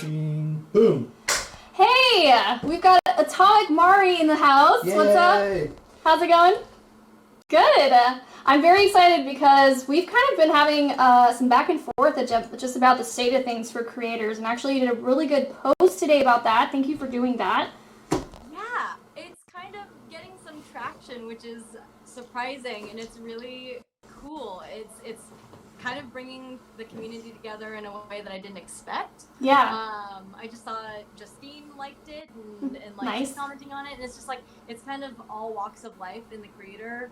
Recording. Boom. Hey, we've got Atomic Mari in the house. Yay. What's up? How's it going? Good. I'm very excited because we've kind of been having some back and forth just about the state of things for creators, and actually you did a really good post today about that. Thank you for doing that. Yeah, it's kind of getting some traction, which is surprising, and it's really cool. It's kind of bringing the community together in a way that I didn't expect. Yeah. I just saw Justine liked it and like Nice. she's commenting on it, and it's just like it's kind of all walks of life in the creator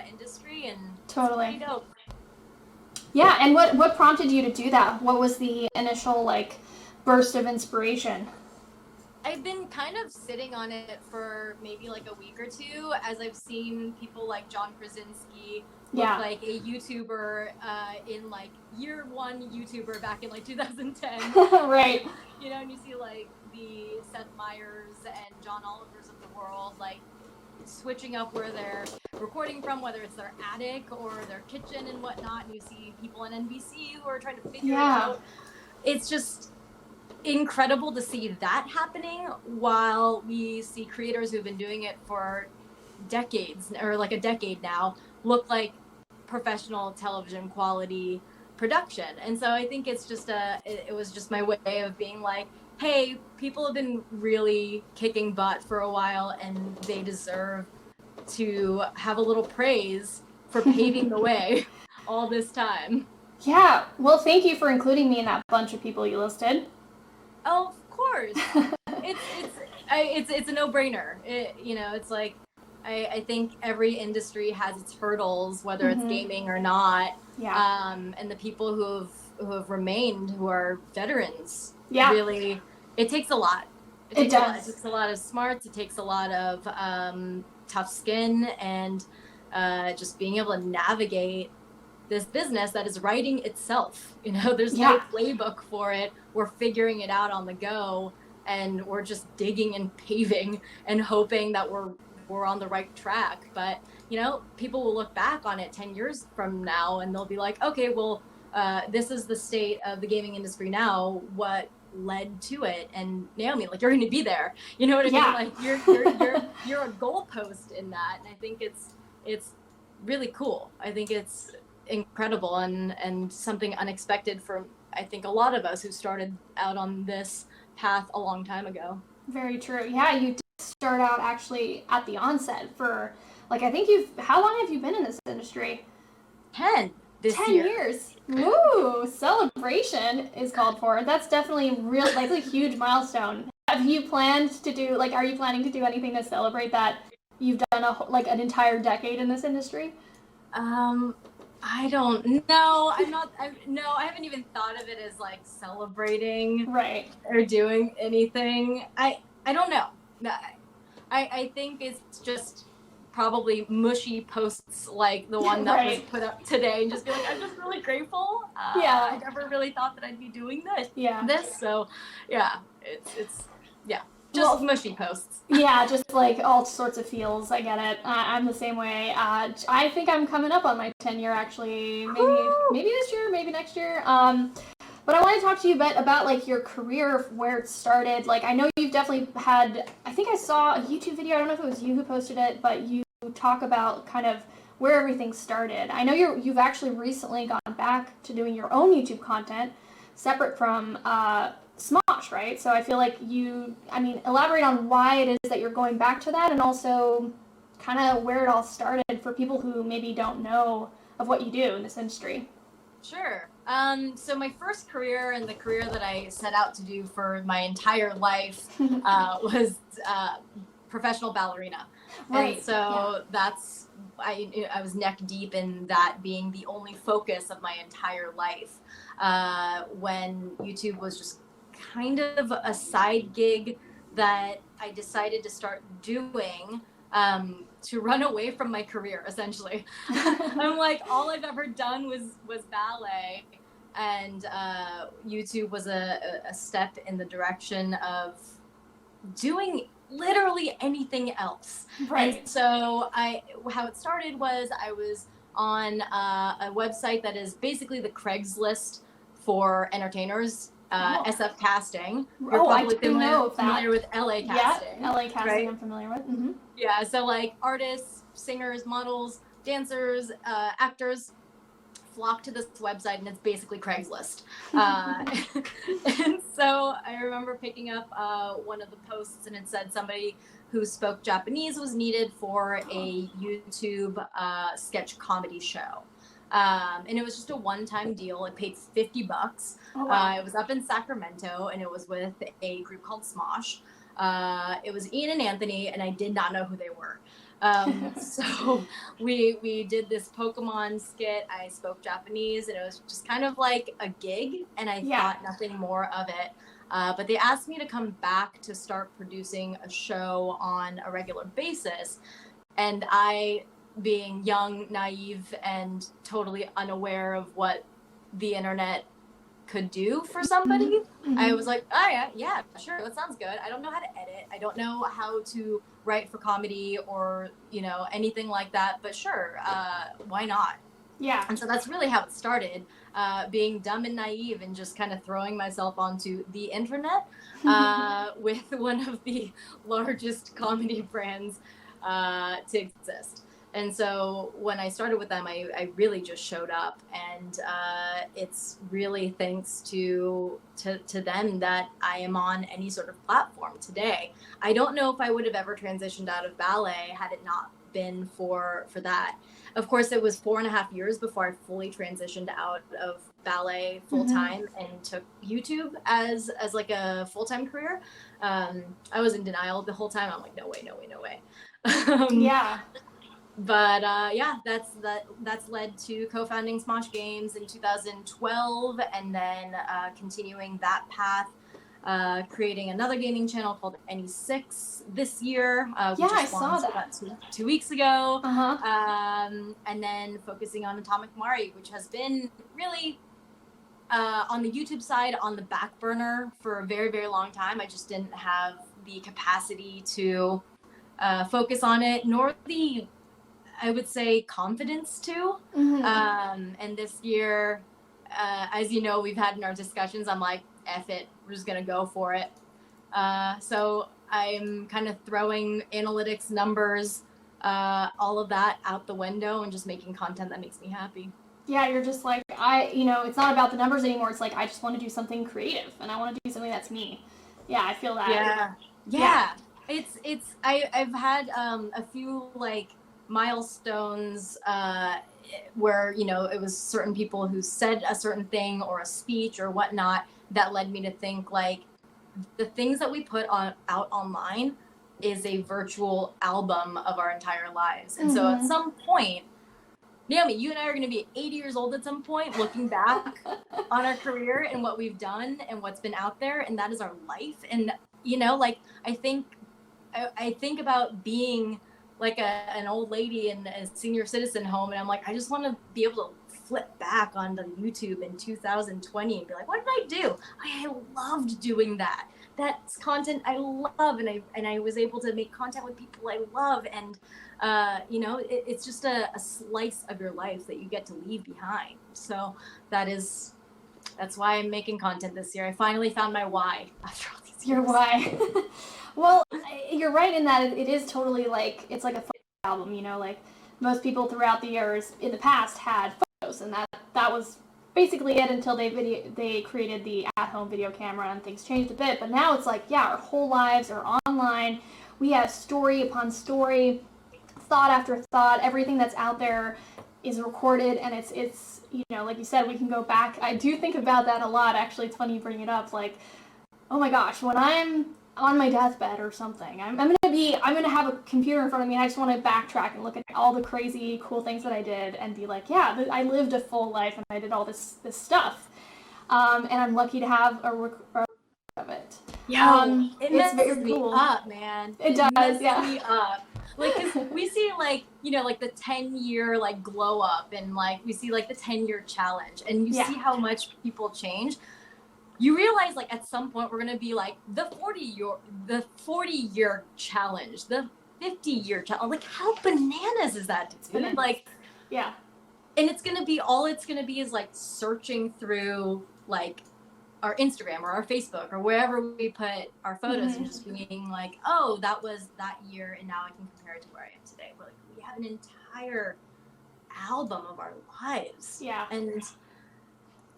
industry, and Totally. it's pretty dope. Yeah, and what prompted you to do that? What was the initial burst of inspiration? I've been kind of sitting on it for maybe like a week or two as I've seen people like John Krasinski look like a YouTuber in like year one YouTuber back in like 2010. Right. You know, and you see like the Seth Meyers and John Olivers of the world like switching up where they're recording from, whether it's their attic or their kitchen and whatnot, and you see people on NBC who are trying to figure it out. It's just incredible to see that happening while we see creators who've been doing it for decades or like a decade now look like professional television quality production. And so I think it's just it was just my way of being like, hey, people have been really kicking butt for a while and they deserve to have a little praise for paving the way all this time. Yeah, well, thank you for including me in that bunch of people you listed. Oh, of course. It's a no-brainer. It's like I think every industry has its hurdles, whether it's gaming or not. Yeah. And the people who have remained, who are veterans, Yeah. really, it takes a lot. It does. It takes a lot of smarts. It takes a lot of tough skin and just being able to navigate this business that is writing itself. You know, there's no playbook for it. We're figuring it out on the go, and we're just digging and paving and hoping that we're on the right track. But you know, people will look back on it 10 years from now and they'll be like, okay, well, this is the state of the gaming industry now. What led to it? And Naomi, like, you're going to be there. You know what I mean? Like you're a goalpost in that, and I think it's really cool. I think it's incredible and something unexpected for I think a lot of us who started out on this path a long time ago. Very true. Yeah, you did start out actually at the onset for I think how long have you been in this industry? 10 10 years. Woo! Celebration is called for. That's definitely a huge milestone. Have you planned to do are you planning to do anything to celebrate that you've done an entire decade in this industry? I don't know. I haven't even thought of it as like celebrating or doing anything. I don't know. I think it's just probably mushy posts like the one that was put up today, and just be like, I'm just really grateful. I never really thought that I'd be doing this. So yeah, it's just mushy posts. Yeah, just all sorts of feels. I get it. I'm the same way. I think I'm coming up on my 10-year actually. Maybe this year, maybe next year. But I want to talk to you a bit about your career, where it started. I know you've definitely had. I think I saw a YouTube video. I don't know if it was you who posted it, but you talk about kind of where everything started. I know you've actually recently gone back to doing your own YouTube content, separate from Smosh, right? So I feel like elaborate on why it is that you're going back to that, and also kind of where it all started for people who maybe don't know of what you do in this industry. Sure. So my first career, and the career that I set out to do for my entire life, was professional ballerina. Right. And so that's, I was neck deep in that being the only focus of my entire life. When YouTube was just kind of a side gig that I decided to start doing to run away from my career, essentially. I'm like, all I've ever done was ballet, and YouTube was a step in the direction of doing literally anything else. Right. And so how it started was I was on a website that is basically the Craigslist for entertainers SF Casting. You're I probably do know of that. familiar with LA Casting. Yeah, LA Casting, right? I'm familiar with. Mm-hmm. Yeah, so like artists, singers, models, dancers, actors flock to this website, and it's basically Craigslist. And so I remember picking up one of the posts, and it said somebody who spoke Japanese was needed for a YouTube sketch comedy show. And it was just a one-time deal. It paid $50. Oh, wow. It was up in Sacramento, and it was with a group called Smosh. It was Ian and Anthony, and I did not know who they were. So we did this Pokemon skit. I spoke Japanese, and it was just kind of like a gig, and I thought nothing more of it. But they asked me to come back to start producing a show on a regular basis. And I, being young, naive, and totally unaware of what the internet could do for somebody, I was like, oh yeah, sure, that sounds good. I don't know how to edit. I don't know how to write for comedy or, anything like that, but sure, why not? Yeah. And so that's really how it started, being dumb and naive and just kind of throwing myself onto the internet with one of the largest comedy brands to exist. And so when I started with them, I really just showed up, and it's really thanks to them that I am on any sort of platform today. I don't know if I would have ever transitioned out of ballet had it not been for that. Of course, it was 4.5 years before I fully transitioned out of ballet full time and took YouTube as like a full-time career. I was in denial the whole time. I'm like, no way. Yeah. But that's led to co-founding Smosh Games in 2012, and then continuing that path, creating another gaming channel called ne6 this year. We just I saw that about two weeks ago. Uh-huh. And then focusing on Atomic Mari, which has been really on the YouTube side on the back burner for a very, very long time. I just didn't have the capacity to focus on it, nor the, I would say, confidence to. And this year, as you know, we've had in our discussions, I'm like, F it, we're just going to go for it. So I'm kind of throwing analytics, numbers, all of that out the window, and just making content that makes me happy. Yeah, you're just like, it's not about the numbers anymore. It's like, I just want to do something creative, and I want to do something that's me. Yeah, I feel that. Yeah. I've had a few like milestones where it was certain people who said a certain thing or a speech or whatnot that led me to think like the things that we put out online is a virtual album of our entire lives. And so at some point, Naomi, you and I are going to be 80 years old at some point, looking back on our career and what we've done and what's been out there, and that is our life. And I think about being like an old lady in a senior citizen home, and I'm like, I just want to be able to flip back onto YouTube in 2020 and be like, what did I do? I loved doing that. That's content I love, and I was able to make content with people I love, and it's just a slice of your life that you get to leave behind. So that's why I'm making content this year. I finally found my why after all these years. Your why. Well, you're right in that it is totally like, it's like a photo album, like most people throughout the years in the past had photos, and that was basically it until they created the at-home video camera, and things changed a bit. But now it's like, our whole lives are online. We have story upon story, thought after thought. Everything that's out there is recorded, and it's like you said, we can go back. I do think about that a lot, actually. It's funny you bring it up. Like, oh my gosh, when I'm on my deathbed or something, I'm gonna have a computer in front of me, and I just want to backtrack and look at all the crazy cool things that I did and be like, I lived a full life and I did all this stuff, and I'm lucky to have a record of it. It it's very messes me cool. up, man. It does, messes me up. Like, 'cause we see like the 10-year like glow up, and like we see like the 10-year challenge, and you see how much people change. You realize like at some point we're gonna be like the 40-year challenge, the 50-year challenge. Like, how bananas is that, dude? Like, and it's gonna be is like searching through like our Instagram or our Facebook or wherever we put our photos, Mm-hmm. and just being like, oh, that was that year, and now I can compare it to where I am today. We're like, we have an entire album of our lives. Yeah. And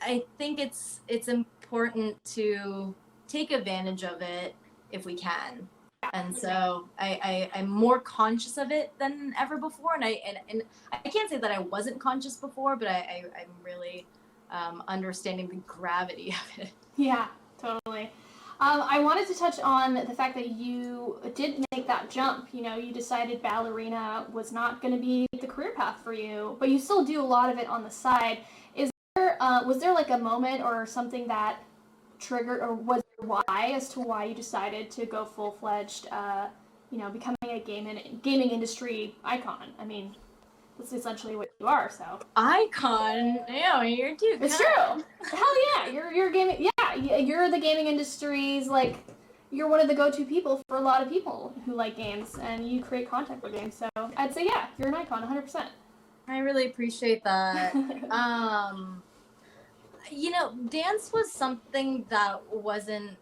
I think it's important to take advantage of it if we can. And so I'm more conscious of it than ever before. And I can't say that I wasn't conscious before, but I'm really understanding the gravity of it. Yeah, totally. I wanted to touch on the fact that you did make that jump. You know, you decided ballerina was not going to be the career path for you, but you still do a lot of it on the side. Was there like a moment or something that triggered, or was there why as to why you decided to go full-fledged, becoming a gaming industry icon? I mean, that's essentially what you are. So icon, yeah, you're too. It's true. Hell yeah, you're gaming. Yeah, you're the gaming industry's like. You're one of the go-to people for a lot of people who like games, and you create content for games. So I'd say yeah, you're an icon, 100%. I really appreciate that. Dance was something that wasn't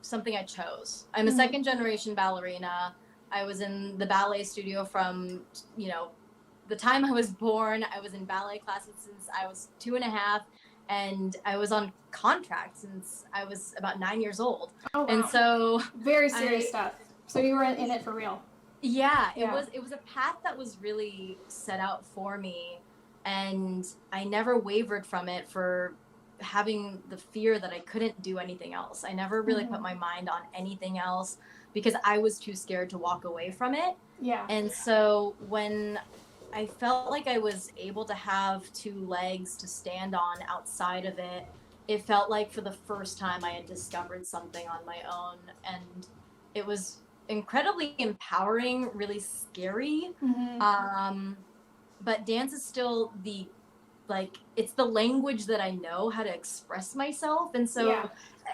something I chose. I'm a second generation ballerina. I was in the ballet studio from, the time I was born. I was in ballet classes since I was 2.5, and I was on contract since I was about 9 years old. Oh, wow. And so very serious stuff. So you were in it for real. Yeah, it was a path that was really set out for me, and I never wavered from it for having the fear that I couldn't do anything else. I never really put my mind on anything else because I was too scared to walk away from it. Yeah. And so when I felt like I was able to have 2 legs to stand on outside of it, it felt like for the first time I had discovered something on my own, and it was incredibly empowering, really scary. But dance is still it's the language that I know how to express myself. And so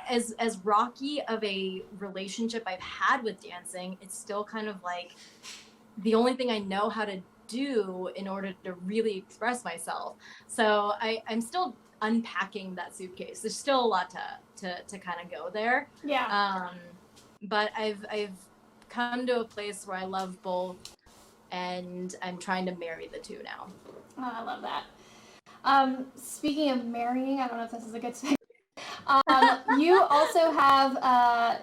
as rocky of a relationship I've had with dancing, it's still kind of like the only thing I know how to do in order to really express myself. So I'm still unpacking that suitcase. There's still a lot to kind of go there. Yeah. But I've come to a place where I love both, and I'm trying to marry the two now. Oh, I love that. Speaking of marrying, I don't know if this is a good thing. You also have a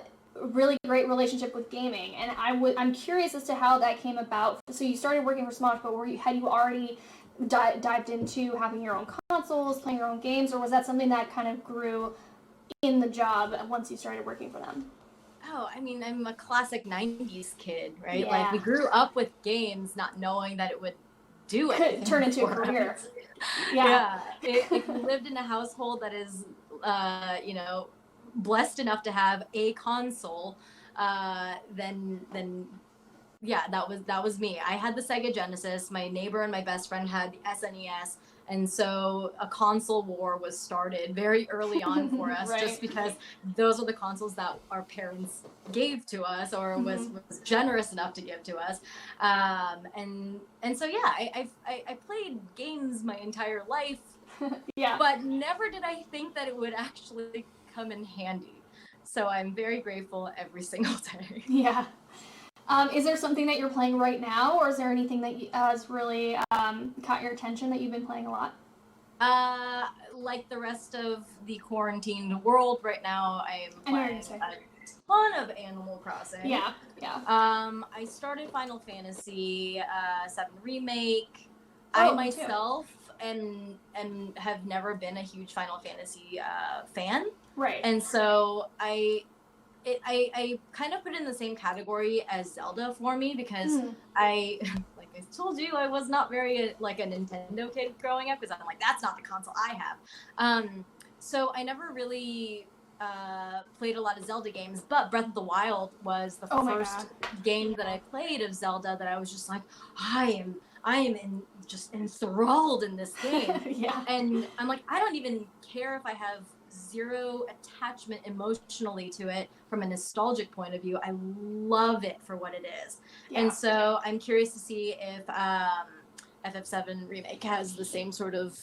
really great relationship with gaming, and I'm curious as to how that came about. So you started working for Smosh, but had you already dived into having your own consoles, playing your own games, or was that something that kind of grew in the job once you started working for them? Oh, I mean, I'm a classic 90s kid, right? Yeah. Like, we grew up with games not knowing that it would do it. Could turn into a career. Yeah. If you lived in a household that is, blessed enough to have a console, then yeah, that was me. I had the Sega Genesis. My neighbor and my best friend had the SNES. And so a console war was started very early on for us, right. just because those are the consoles that our parents gave to us, or was generous enough to give to us. And so yeah, I played games my entire life, yeah. but never did I think that it would actually come in handy. So I'm very grateful every single day. Yeah. Is there something that you're playing right now, or is there anything that has really caught your attention that you've been playing a lot? Like the rest of the quarantined world right now, I am playing a ton of Animal Crossing. Yeah. I started Final Fantasy VII Remake. I myself and have never been a huge Final Fantasy fan. Right. And so I kind of put it in the same category as Zelda for me, because I told you, I was not very like a Nintendo kid growing up, because I'm like, that's not the console I have. So I never really played a lot of Zelda games, but Breath of the Wild was the first game that I played of Zelda that I was just like, I am just enthralled in this game. Yeah. And I'm like, I don't even care if I have zero attachment emotionally to it from a nostalgic point of view. I love it for what it is. Yeah. And so I'm curious to see if FF7 Remake has the same sort of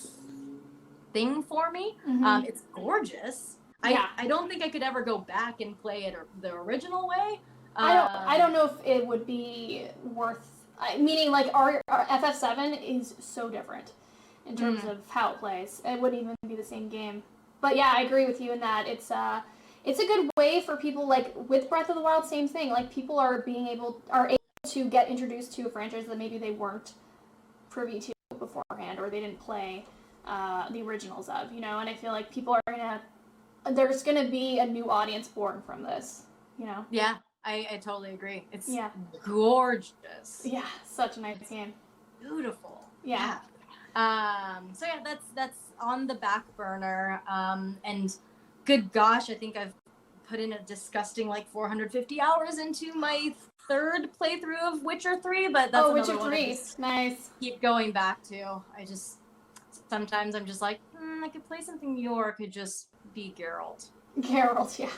thing for me. It's gorgeous. I don't think I could ever go back and play it the original way. I don't know if it would be worth. Meaning, like our FF7 is so different in terms of how it plays. It wouldn't even be the same game. But yeah, I agree with you in that it's a good way for people, like with Breath of the Wild, same thing. Like people are able to get introduced to a franchise that maybe they weren't privy to beforehand, or they didn't play the originals of, you know. And I feel like people are there's gonna be a new audience born from this, you know. Yeah, I totally agree. It's gorgeous. Yeah, such a nice game. Beautiful. Yeah. So yeah, that's on the back burner. And good gosh, I think I've put in a disgusting like 450 hours into my third playthrough of Witcher 3, but that's Witcher another 3. Nice. Keep going back to. Sometimes I'm just like, I could play something new, or it could just be Geralt. Geralt, yeah.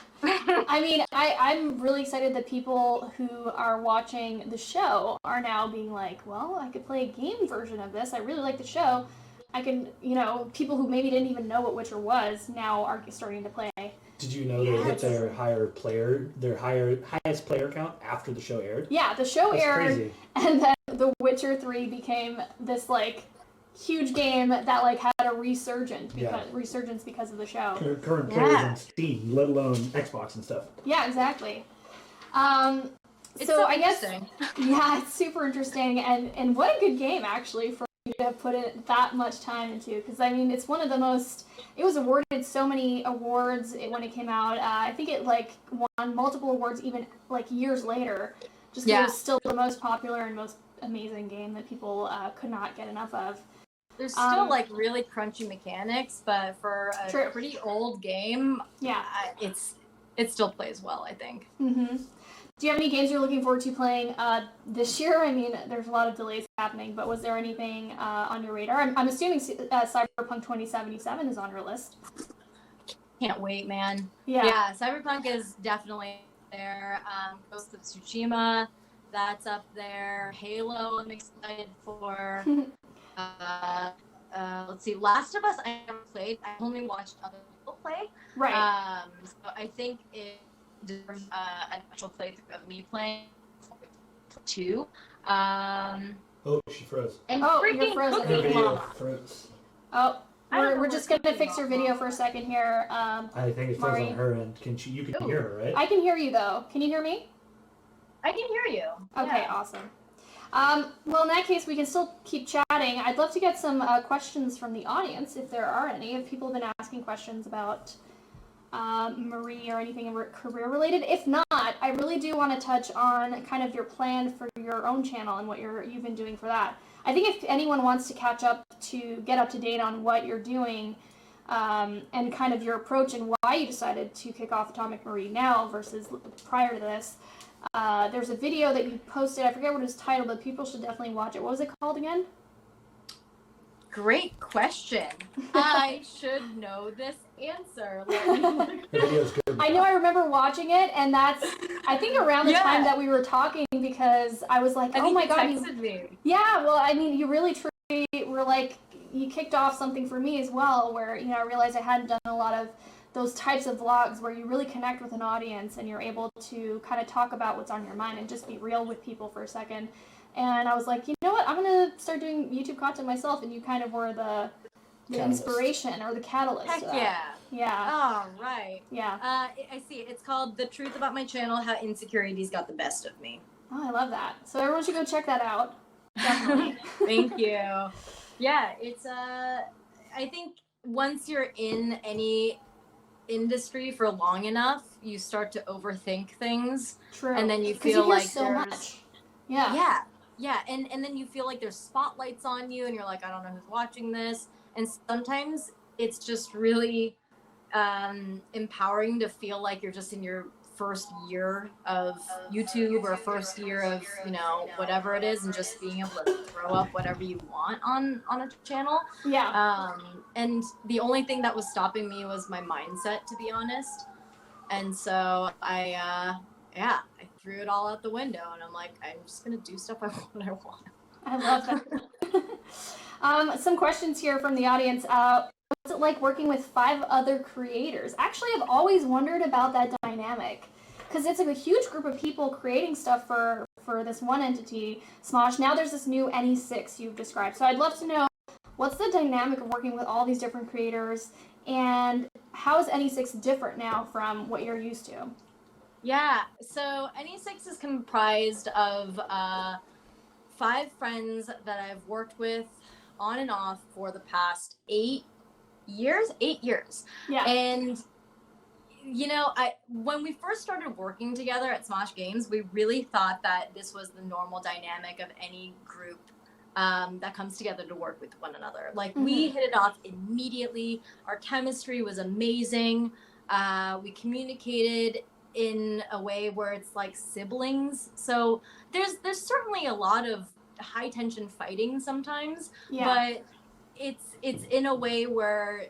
I mean, I'm really excited that people who are watching the show are now being like, well, I could play a game version of this. I really like the show. I can, you know, people who maybe didn't even know what Witcher was now are starting to play. Did you know they hit their highest player count after the show aired? Yeah, the show aired, crazy. And then The Witcher 3 became this like huge game that like had a resurgence because of the show. Current players on Steam, let alone Xbox and stuff. Yeah, exactly. So I guess it's super interesting, and what a good game actually for you to have put in that much time into, because I mean it's one of the most. It was awarded so many awards when it came out. I think it like won multiple awards even like years later. Just because it was still the most popular and most amazing game that people could not get enough of. There's still like really crunchy mechanics, but for a pretty old game, it still plays well, I think. Mm-hmm. Do you have any games you're looking forward to playing this year? I mean, there's a lot of delays happening, but was there anything on your radar? I'm assuming Cyberpunk 2077 is on your list. Can't wait, man. Yeah, Cyberpunk is definitely there. Ghost of Tsushima, that's up there. Halo, I'm excited for. Let's see, Last of Us I never played. I only watched other people play. Right. So I think it deserves an actual playthrough of me playing too. Oh, she froze. And you're frozen. Her video froze. Oh, we're just gonna fix your video for a second here. I think it froze on her end. You can hear her, right? I can hear you though. Can you hear me? I can hear you. Okay, awesome. Well, in that case, we can still keep chatting. I'd love to get some questions from the audience, if there are any. If people have been asking questions about Marie or anything career related. If not, I really do want to touch on kind of your plan for your own channel and what you've been doing for that. I think if anyone wants to get up to date on what you're doing and kind of your approach and why you decided to kick off Atomic Marie now versus prior to this, there's a video that you posted. I forget what it was titled, but people should definitely watch it. What was it called again? Great question. I should know this answer. I know I remember watching it, and that's, I think, around the time that we were talking, because I was like, oh my god. You texted me. Yeah, well, I mean, you really truly were like, you kicked off something for me as well, where, you know, I realized I hadn't done a lot of those types of vlogs where you really connect with an audience and you're able to kind of talk about what's on your mind and just be real with people for a second. And I was like, you know what, I'm going to start doing YouTube content myself, and you kind of were the inspiration or the catalyst. Heck to that. Yeah. Oh, right. Yeah. I see. It's called The Truth About My Channel, How Insecurities Got the Best of Me. Oh, I love that. So everyone should go check that out. Definitely. Thank you. Yeah, it's, I think once you're in any industry for long enough, you start to overthink things. True. And then you feel like so there's much. Yeah. Yeah, and then you feel like there's spotlights on you, and you're like, I don't know who's watching this. And sometimes it's just really empowering to feel like you're just in your first year of YouTube or first year of, you know, whatever it is, and just being able to throw up whatever you want on a channel. Yeah. And the only thing that was stopping me was my mindset, to be honest. And so I threw it all out the window, and I'm like, I'm just gonna do stuff I want. I love that. Some questions here from the audience. What's it like working with 5 other creators? Actually, I've always wondered about that dynamic because it's like a huge group of people creating stuff for this one entity, Smosh. Now there's this new ne6 you've described. So I'd love to know what's the dynamic of working with all these different creators, and how is ne6 different now from what you're used to? Yeah, so ne6 is comprised of 5 friends that I've worked with on and off for the past 8 years. Yeah. And when we first started working together at Smosh Games, we really thought that this was the normal dynamic of any group that comes together to work with one another. Like, we hit it off immediately. Our chemistry was amazing. We communicated in a way where it's like siblings. So there's certainly a lot of high tension fighting sometimes, but it's in a way where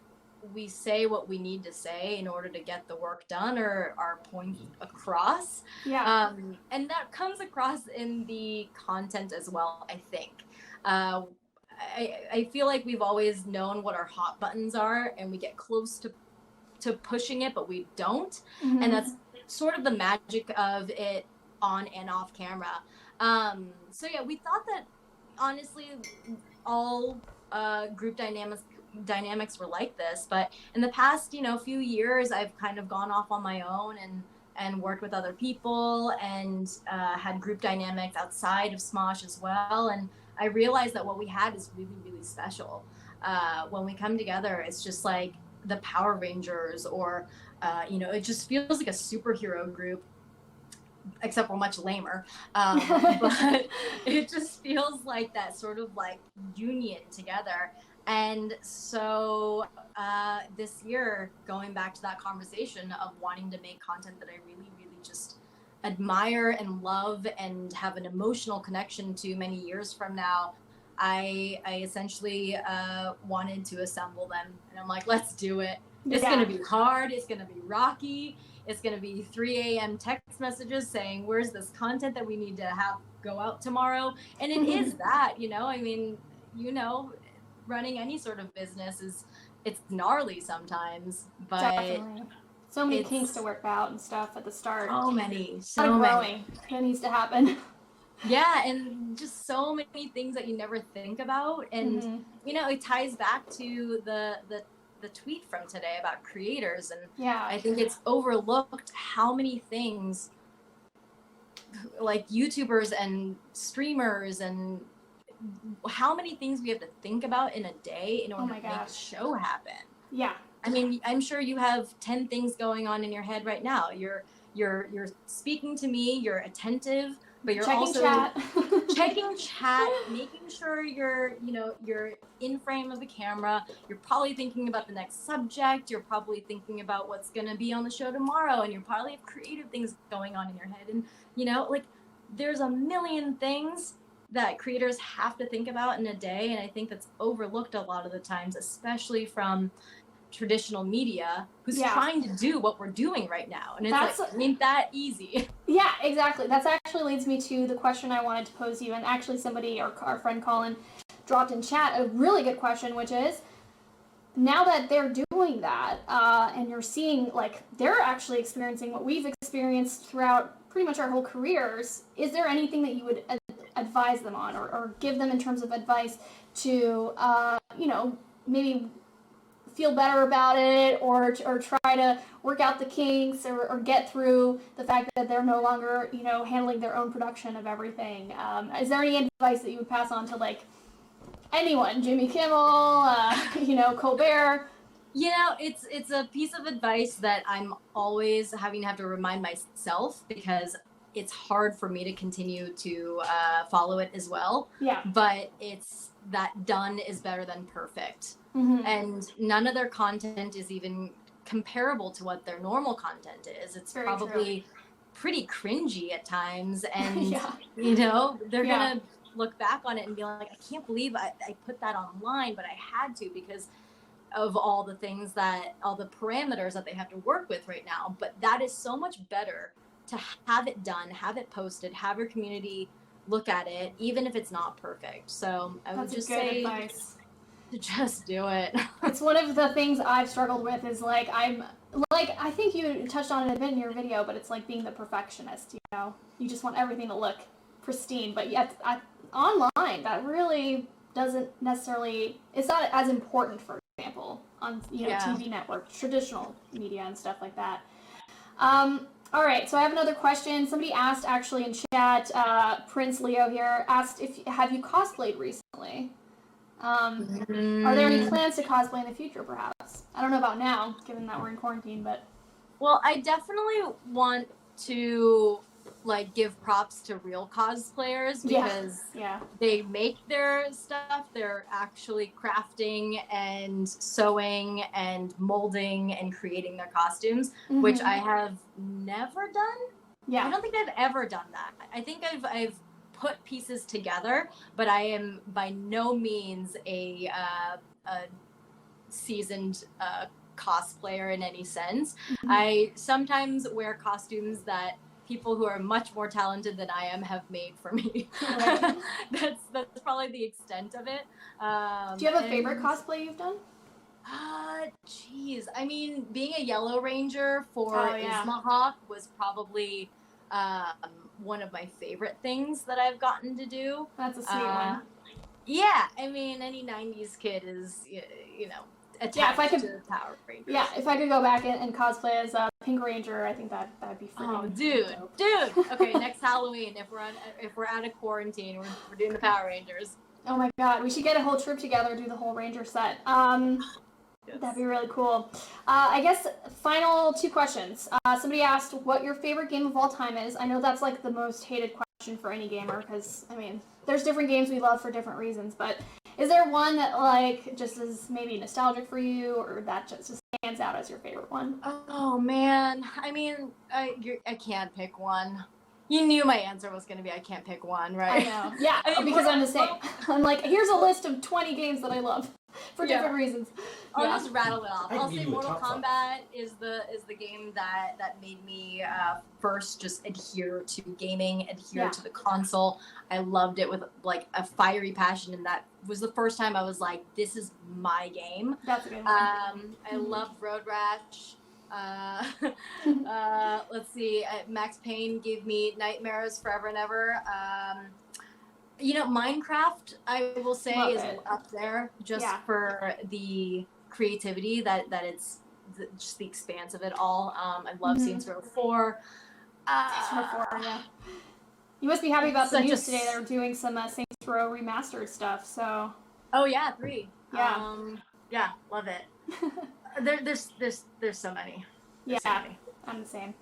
we say what we need to say in order to get the work done or our point across. And that comes across in the content as well, I think. I feel like we've always known what our hot buttons are, and we get close to pushing it, but we don't. And that's sort of the magic of it on and off camera. So yeah, we thought that honestly all group dynamics were like this, but in the past few years I've kind of gone off on my own and worked with other people and had group dynamics outside of Smosh as well, and I realized that what we had is really, really special. When we come together, it's just like the Power Rangers, or it just feels like a superhero group, except we're much lamer. But it just feels like that sort of like union together. And so this year, going back to that conversation of wanting to make content that I really, really just admire and love and have an emotional connection to many years from now, I essentially wanted to assemble them. And I'm like, let's do it. It's going to be hard. It's going to be rocky. It's going to be 3 a.m. text messages saying, where's this content that we need to have go out tomorrow? And it is that, I mean, running any sort of business it's gnarly sometimes, but definitely. So many kinks to work out and stuff at the start. So many. That needs to happen. Yeah, and just so many things that you never think about. And it ties back to the tweet from today about creators, and I think it's overlooked how many things like YouTubers and streamers, and how many things we have to think about in a day in order to make a show happen. I mean, I'm sure you have 10 things going on in your head right now. You're speaking to me, you're attentive, but you're also checking chat, making sure you're in frame of the camera. You're probably thinking about the next subject. You're probably thinking about what's going to be on the show tomorrow, and you probably have creative things going on in your head. And like, there's a million things that creators have to think about in a day, and I think that's overlooked a lot of the times, especially from traditional media, who's trying to do what we're doing right now, and it's ain't that easy. Yeah, exactly. That actually leads me to the question I wanted to pose you, and actually somebody, our friend Colin, dropped in chat a really good question, which is, now that they're doing that, and you're seeing like they're actually experiencing what we've experienced throughout pretty much our whole careers, is there anything that you would advise them on, or give them in terms of advice to maybe feel better about it, or try to work out the kinks, or get through the fact that they're no longer handling their own production of everything? Is there any advice that you would pass on to like anyone, Jimmy Kimmel, Colbert? It's a piece of advice that I'm always having to remind myself, because it's hard for me to continue to follow it as well. But it's that done is better than perfect. And none of their content is even comparable to what their normal content is. It's very probably pretty cringy at times, and they're gonna look back on it and be like, I can't believe I put that online, but I had to, because of all the parameters that they have to work with right now. But that is so much better to have it done, have it posted, have your community look at it, even if it's not perfect. So I would just say, Just do it. It's one of the things I've struggled with is like I think you touched on it a bit in your video, but it's like being the perfectionist, you know? You just want everything to look pristine, but yet online that really doesn't necessarily, it's not as important, for example, on TV networks, traditional media and stuff like that. All right, so I have another question. Somebody asked actually in chat, Prince Leo here asked have you cosplayed recently? Are there any plans to cosplay in the future, perhaps? I don't know about now, given that we're in quarantine, but... Well, I definitely want to, like, give props to real cosplayers because they make their stuff. They're actually crafting and sewing and molding and creating their costumes, which I have never done. Yeah. I don't think I've ever done that. I think I've put pieces together, but I am by no means a seasoned cosplayer in any sense. I sometimes wear costumes that people who are much more talented than I am have made for me. Right. That's probably the extent of it. Do you have a favorite cosplay you've done? Geez. I mean, being a Yellow Ranger for Ismahawk was probably one of my favorite things that I've gotten to do. That's a sweet one. Yeah, I mean, any 90s kid is, attached to Power Rangers. Yeah, if I could go back and cosplay as Pink Ranger, I think that'd be freaking dude. Okay, next Halloween, if we're out of quarantine, we're doing the Power Rangers. Oh my God, we should get a whole troop together, do the whole Ranger set. Yes. That'd be really cool. I guess final 2 questions. Somebody asked what your favorite game of all time is. I know that's like the most hated question for any gamer because, I mean, there's different games we love for different reasons, but is there one that like just is maybe nostalgic for you or that just stands out as your favorite one? Oh man, I mean, I can't pick one. You knew my answer was going to be I can't pick one, right? I know. Yeah, because I'm the same. I'm like, here's a list of 20 games that I love for different reasons. I'll just rattle it off. I'll say Mortal Kombat is the game that made me first just adhere to gaming, adhere to the console. I loved it with like a fiery passion, and that was the first time I was like, this is my game. That's a good one. I loved Road Rash. Let's see. Max Payne gave me nightmares forever and ever. Minecraft, I will say, is up there just for the creativity that it's just the expanse of it all. I love Saints Row 4. Saints Row 4, yeah. You must be happy about the news today. They're doing some Saints Row remastered stuff. So. Oh yeah, 3. Yeah. Love it. There's so many. I'm the same.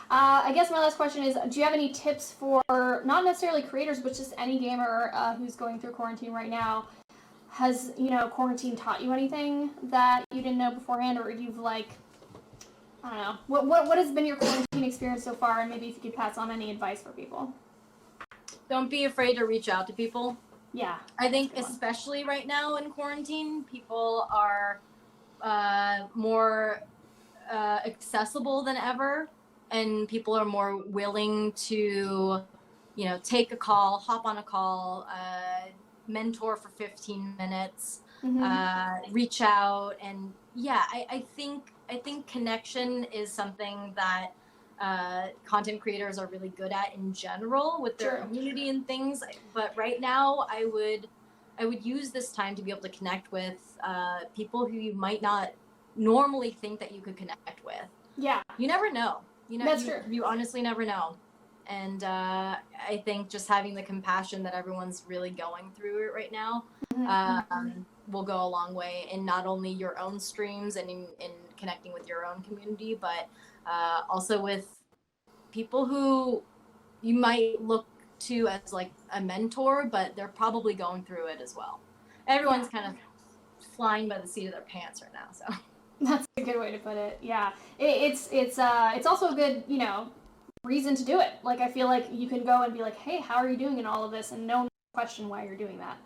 I guess my last question is, do you have any tips for not necessarily creators, but just any gamer who's going through quarantine right now? Has, quarantine taught you anything that you didn't know beforehand, or you've I don't know. What has been your quarantine experience so far, and maybe if you could pass on any advice for people? Don't be afraid to reach out to people. Yeah. I think especially right now in quarantine, people are more accessible than ever, and people are more willing to take a call, hop on a call, mentor for 15 minutes, reach out. And I think connection is something that content creators are really good at in general with their community and things. But right now I would use this time to be able to connect with people who you might not normally think that you could connect with. Yeah. You never know. That's true. You honestly never know. And I think just having the compassion that everyone's really going through it right now will go a long way in not only your own streams and in connecting with your own community, but also with people who you might look to as like a mentor, but they're probably going through it as well. Everyone's kind of flying by the seat of their pants right now, so. That's a good way to put it. Yeah, it's also a good reason to do it. Like I feel like you can go and be like, hey, how are you doing in all of this, and no one will question why you're doing that.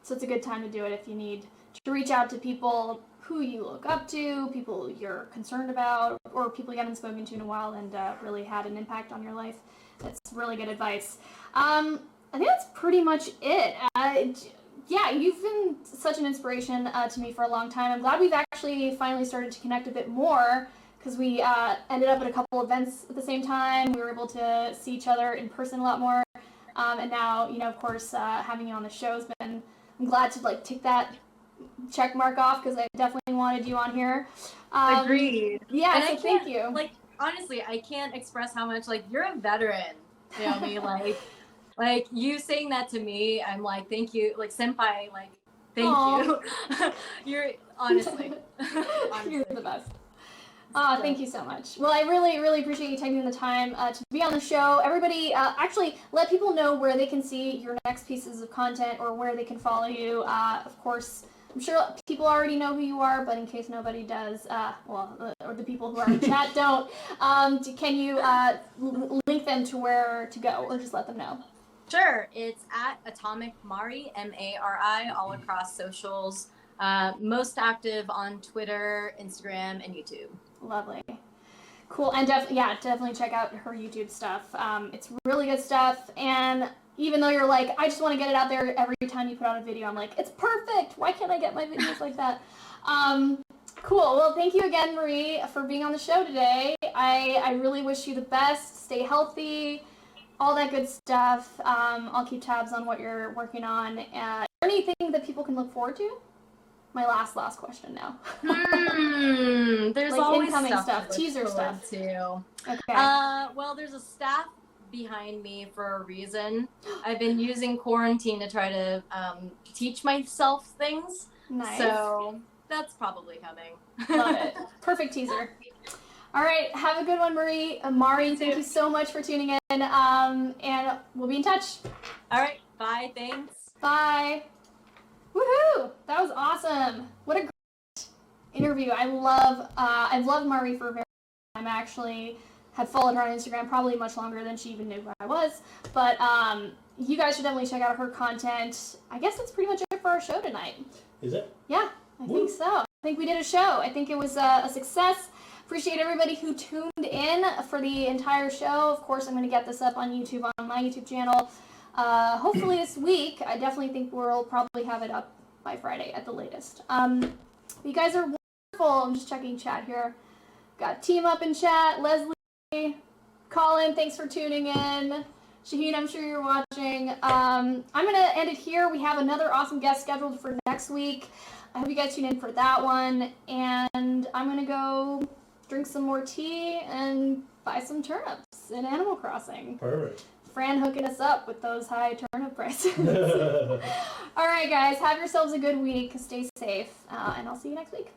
So it's a good time to do it if you need to reach out to people who you look up to, people you're concerned about, or people you haven't spoken to in a while and really had an impact on your life. That's really good advice. I think that's pretty much it. yeah, you've been such an inspiration to me for a long time. I'm glad we've actually finally started to connect a bit more because we ended up at a couple events at the same time. We were able to see each other in person a lot more. And now, of course, having you on the show has been, I'm glad to like take that check mark off because I definitely wanted you on here. Agreed. Yeah, and so thank you. Like, honestly, I can't express how much, like, you're a veteran, Naomi. Like, you saying that to me, I'm like, thank you. Like, senpai, like, thank you. You're, honestly. You're the best. Thank you so much. Well, I really, really appreciate you taking the time to be on the show. Everybody, actually, let people know where they can see your next pieces of content or where they can follow you. Of course, I'm sure people already know who you are, but in case nobody does, or the people who are in chat don't, can you link them to where to go or just let them know? Sure. It's at Atomic Mari, Mari, all across socials. Most active on Twitter, Instagram, and YouTube. Lovely. Cool. And definitely check out her YouTube stuff. It's really good stuff. And even though you're like, I just want to get it out there every time you put out a video, I'm like, it's perfect. Why can't I get my videos like that? Cool. Well, thank you again, Marie, for being on the show today. I really wish you the best. Stay healthy, all that good stuff. I'll keep tabs on what you're working on. Anything that people can look forward to? My last question now. There's like always incoming stuff teaser stuff too. Okay. Well, there's a staff behind me for a reason. I've been using quarantine to try to teach myself things. Nice. So that's probably coming. Love it. Perfect teaser. All right. Have a good one, Marie. Mari, thank you so much for tuning in. And we'll be in touch. All right. Bye. Thanks. Bye. Woohoo! That was awesome. What a great interview. I've loved Mari for a very long time. I actually have followed her on Instagram probably much longer than she even knew who I was. But you guys should definitely check out her content. I guess that's pretty much it for our show tonight. Is it? Yeah, I think so. I think we did a show. I think it was a success. Appreciate everybody who tuned in for the entire show. Of course, I'm going to get this up on YouTube, on my YouTube channel. Hopefully this week. I definitely think we'll probably have it up by Friday at the latest. You guys are wonderful. I'm just checking chat here. Got Team Up in chat. Leslie, Colin, thanks for tuning in. Shaheen, I'm sure you're watching. I'm going to end it here. We have another awesome guest scheduled for next week. I hope you guys tune in for that one. And I'm going to go drink some more tea and buy some turnips in Animal Crossing. Perfect. Fran hooking us up with those high turnip prices. All right, guys, have yourselves a good week. Stay safe, and I'll see you next week.